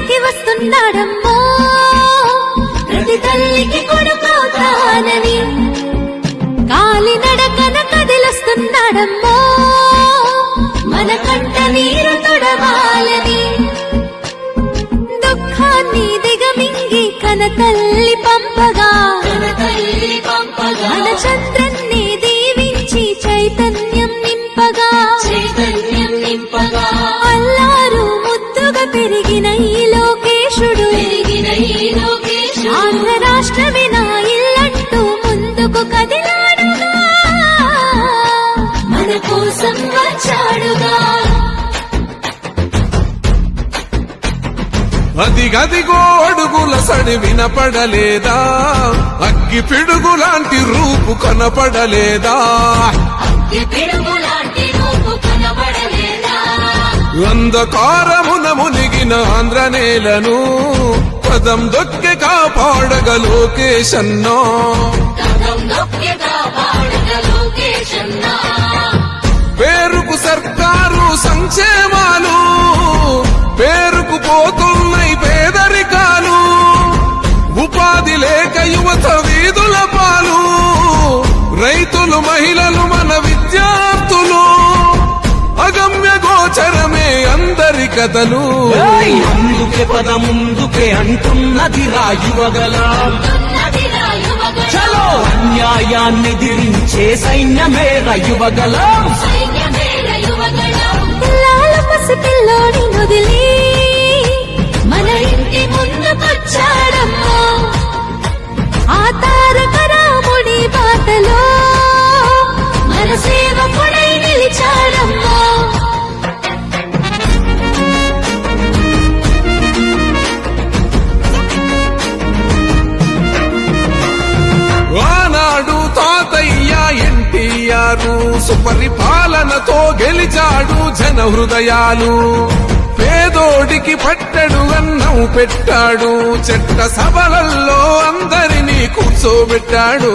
వస్తున్నాడమ్మో ప్రతి తల్లికి కొడుకోతానని కాలి నడకన కదిలొస్తున్నాడమ్మో మన కంట నీరు తొడవాలని దుఃఖాన్ని దిగమింగి కన తల్లి పంపగా మన చంద్రన్ని దీవించి చైతన్యం నింపగా అల్లారు ముద్దుగా పెరిగిన ఈ లోకేశుడు ఆంధ్ర రాష్ట్రమే నా ఇల్లంటూ ముందుకు కదిలాడుగా మన కోసం వచ్చాడుగా అదిగదిగో అడుగుల సడి వినపడలేదా అగ్గి పిడుగులాంటి రూపు కనపడలేదా అంధకారమున మునిగిన ఆంధ్ర నేలను పదం దొక్కె కాపాడగ లోకేశన్నో పేరుకు సర్కారు సంక్షేమాలు పేరుకు పోతున్నాయి పేదరికాలు ఉపాధి లేక యువత వీధుల పాలు రైతులు మహిళలు మన విద్యార్థులు అగమ్య గోచరమే అందరి కథలు అందుకే పద ముందుకే అంటున్నది రాయువగల చలో అన్యాయాన్ని దిరించే సైన్యమే రాయువగల పసిపిల్లోని వదిలి మన ఇంటి ముందుకొచ్చాడమ్మా ఆ తారక రాముడి బాటలో మన సేవకుడై నిలిచాడమ్మా ఆనాడు తాతయ్య ఎన్టీఆర్ సుపరిపాలనతో గెలిచాడు జన హృదయాలు పేదోడికి పట్టెడు అన్నం పెట్టాడు చెట్ట సభలల్లో అందరినీ కూర్చోబెట్టాడు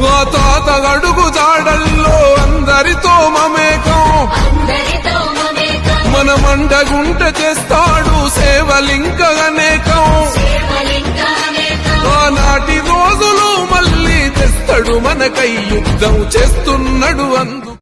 ఆ తాత అడుగు జాడల్లో అందరితో మమేకం మన మండగుంట చేస్తాడు సేవలింక అనేకం ఆనాటి రోజులు మళ్ళీ తెస్తాడు మనకై యుద్ధం చేస్తున్నాడు అందు